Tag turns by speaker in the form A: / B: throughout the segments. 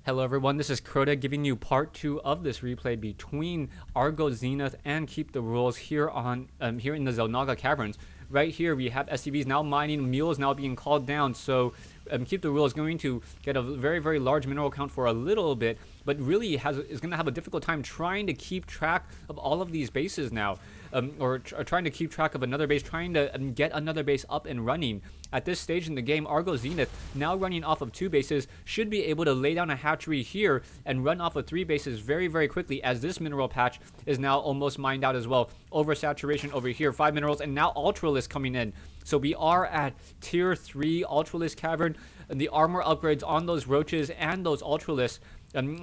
A: Hello everyone, this is Crota giving you part 2 of this replay between Argos Zenith and KeepTheRules here on here in the Xelnaga Caverns. Right here we have SCVs now mining, mules now being called down, so KeepTheRules is going to get a very large mineral count for a little bit, but really is going to have a difficult time trying to keep track of all of these bases now. Or trying to keep track of another base, trying to get another base up and running. At this stage in the game, Argos Zenith, now running off of 2 bases, should be able to lay down a hatchery here and run off of 3 bases very quickly, as this mineral patch is now almost mined out as well. Oversaturation over here, 5 minerals, and now Ultralisk coming in. So we are at tier 3 Ultralisk Cavern, and the armor upgrades on those roaches and those Ultralisks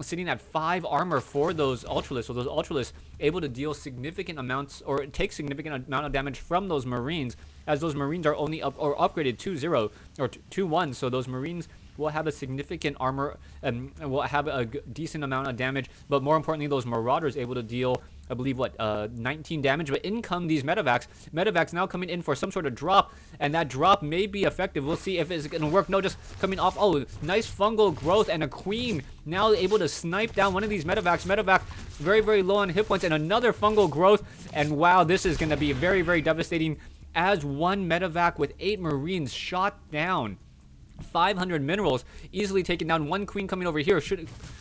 A: sitting at 5 armor for those Ultralisks. So those Ultralisks able to deal significant amounts, or take significant amount of damage from those Marines, as those Marines are only upgraded 2-0 or 2-1. So those Marines will have a significant armor and will have a decent amount of damage. But more importantly, those Marauders able to deal, I believe, 19 damage. But in come these medevacs. Medevacs now coming in for some sort of drop, and that drop may be effective. We'll see if it's going to work. No, just coming off. Oh, nice fungal growth, and a queen now able to snipe down one of these medevacs. Medevac very low on hit points, and another fungal growth. And wow, this is going to be very devastating, as one medevac with 8 Marines shot down. 500 minerals, easily taken down. One queen coming over here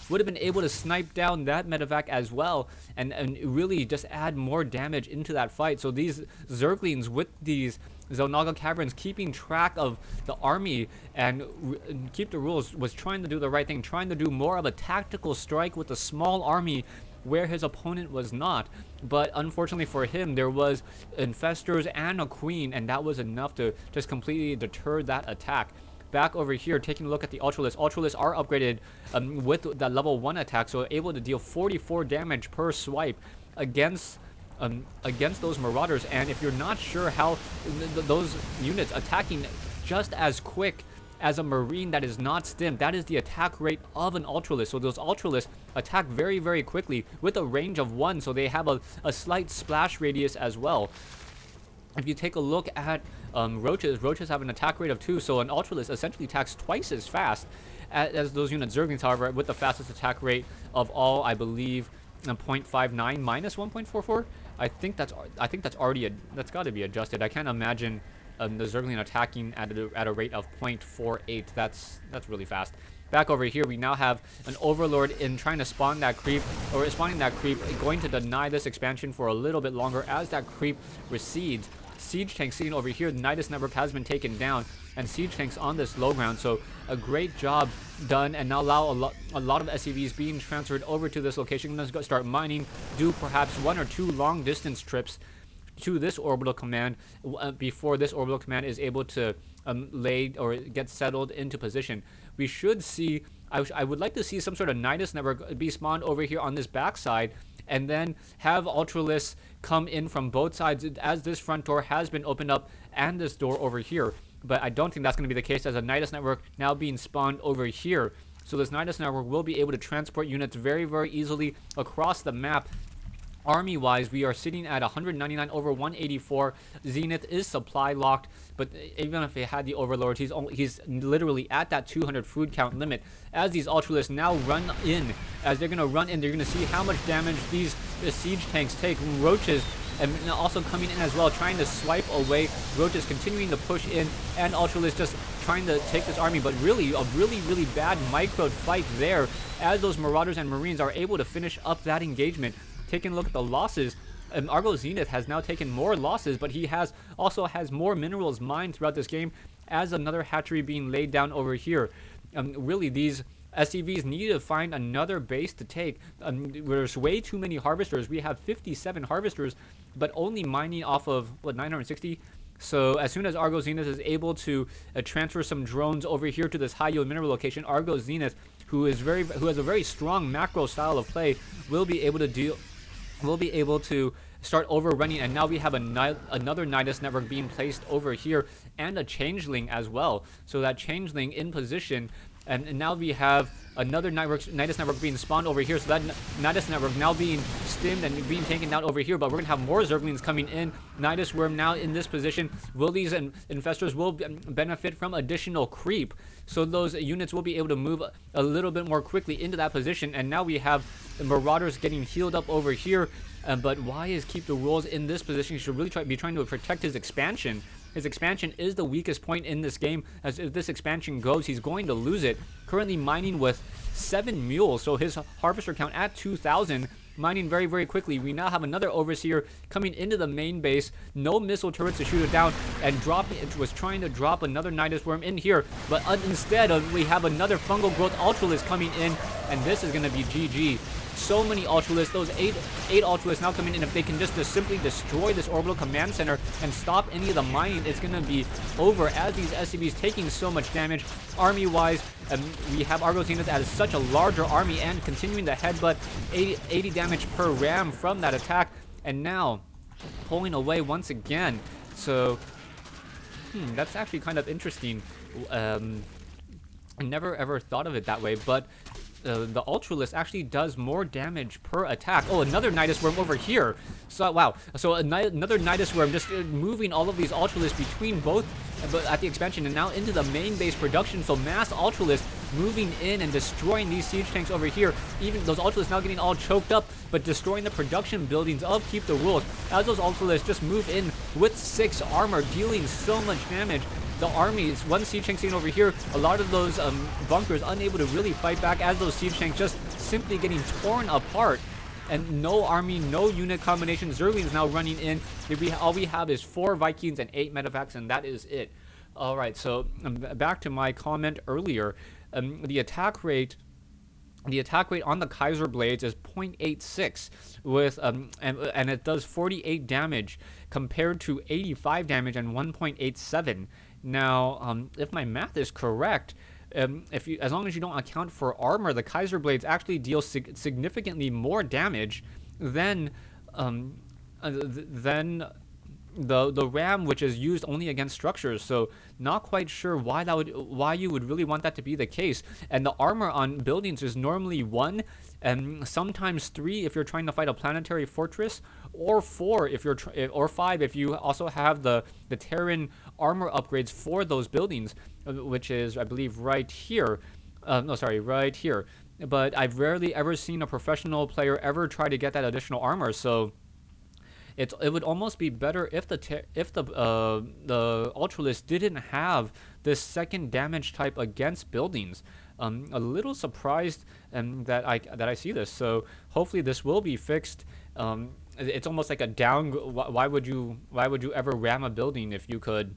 A: would have been able to snipe down that medevac as well, and really just add more damage into that fight. So these Zerglings with these Xelnaga Caverns keeping track of the army, and KeepTheRules was trying to do the right thing, trying to do more of a tactical strike with a small army where his opponent was not. But unfortunately for him, there was infestors and a queen, and that was enough to just completely deter that attack. Back over here, taking a look at the Ultralisks. Ultralisks are upgraded with that level 1 attack, so able to deal 44 damage per swipe against those Marauders. And if you're not sure how those units attacking just as quick as a Marine that is not stimmed, that is the attack rate of an Ultralisk. So those Ultralisks attack very quickly with a range of 1, so they have a slight splash radius as well. If you take a look at roaches have an attack rate of 2, so an Ultralisk essentially attacks twice as fast as those units. Zerglings, however, with the fastest attack rate of all, I believe, 0.59 minus 1.44. I think that's already that's got to be adjusted. I can't imagine the Zergling attacking at a rate of 0.48. That's really fast. Back over here, we now have an Overlord in trying to spawn that creep, or spawning that creep, going to deny this expansion for a little bit longer as that creep recedes. Siege tanks sitting over here. The Nidus network has been taken down, and siege tanks on this low ground. So a great job done, and now allow a lot of SCVs being transferred over to this location. Let's go start mining, do perhaps 1 or 2 long distance trips to this orbital command before this orbital command is able to lay or get settled into position. We should see, I would like to see some sort of Nidus network be spawned over here on this backside, and then have Ultralisks come in from both sides, as this front door has been opened up and this door over here. But I don't think that's going to be the case, as a Nidus network now being spawned over here. So this Nidus network will be able to transport units very easily across the map. Army-wise, we are sitting at 199 over 184. Zenith is supply locked, but even if they had the Overlords, he's literally at that 200 food count limit. As these Ultralisks now run in, as they're going to run in, they're going to see how much damage these siege tanks take. Roaches and also coming in as well, trying to swipe away. Roaches continuing to push in, and Ultralisks just trying to take this army, but really a really bad micro fight there, as those Marauders and Marines are able to finish up that engagement. Taking a look at the losses, Argos Zenith has now taken more losses, but he also has more minerals mined throughout this game, as another hatchery being laid down over here. Really, these SCVs need to find another base to take. There's way too many harvesters. We have 57 harvesters, but only mining off of, what, 960? So as soon as Argos Zenith is able to transfer some drones over here to this high yield mineral location, Argos Zenith, who has a very strong macro style of play, will be able to start overrunning. And now we have another Nidus network being placed over here, and a changeling as well. So that changeling in position, And now we have another Nidus network being spawned over here. So that Nidus network now being stimmed and being taken down over here. But we're going to have more Zerglings coming in. Nidus Worm now in this position. Will these infestors will benefit from additional creep. So those units will be able to move a little bit more quickly into that position. And now we have the Marauders getting healed up over here. But why is KeepTheRules in this position? He should really be trying to protect his expansion. His expansion is the weakest point in this game, as if this expansion goes, he's going to lose it. Currently mining with 7 mules, so his harvester count at 2,000, mining very, very quickly. We now have another Overseer coming into the main base, no missile turrets to shoot it down, and was trying to drop another Nidus Worm in here, but instead we have another Fungal Growth Ultralisk coming in, and this is going to be GG. So many Ultralisks, those 8 Ultralisks now coming in. If they can just simply destroy this Orbital Command Center and stop any of the mining, it's going to be over as these SCVs taking so much damage. Army-wise, we have Argos units as such a larger army and continuing to headbutt 80 damage per ram from that attack. And now, pulling away once again. So, that's actually kind of interesting. I never ever thought of it that way, but the Ultralisk actually does more damage per attack. Oh, another Nidus Worm over here. So, wow. So another Nidus Worm just moving all of these Ultralisks between both at the expansion and now into the main base production. So mass Ultralisk moving in and destroying these siege tanks over here. Even those Ultralisks now getting all choked up, but destroying the production buildings of KeepTheRules as those Ultralisks just move in with 6 armor, dealing so much damage. The armies, one siege tank seen over here, a lot of those bunkers unable to really fight back as those siege tanks just simply getting torn apart. And no army, no unit combination. Zerglings now running in. All we have is 4 Vikings and 8 Medevacts, and that is it. Alright, so back to my comment earlier. The attack rate on the Kaiser Blades is 0.86 with and it does 48 damage compared to 85 damage and 1.87. Now, if my math is correct, as long as you don't account for armor, the Kaiser Blades actually deal significantly more damage than the ram, which is used only against structures. So not quite sure why you would really want that to be the case. And the armor on buildings is normally 1 and sometimes 3 if you're trying to fight a planetary fortress, or 4 if you're or 5 if you also have the Terran armor upgrades for those buildings, which is, I believe, right here. No, sorry, right here. But I've rarely ever seen a professional player ever try to get that additional armor. So it would almost be better if the Ultralisk didn't have this second damage type against buildings. A little surprised that I see this. So hopefully this will be fixed. It's almost like a down. Why would you ever ram a building if you could?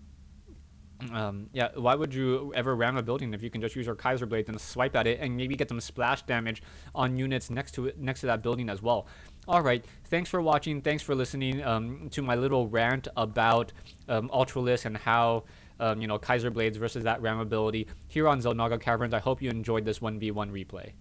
A: Yeah, why would you ever ram a building if you can just use your Kaiser Blades and swipe at it and maybe get some splash damage on units next to that building as well? Alright, thanks for watching, thanks for listening to my little rant about Ultralisk and how, Kaiser Blades versus that ram ability here on Xelnaga Caverns. I hope you enjoyed this 1v1 replay.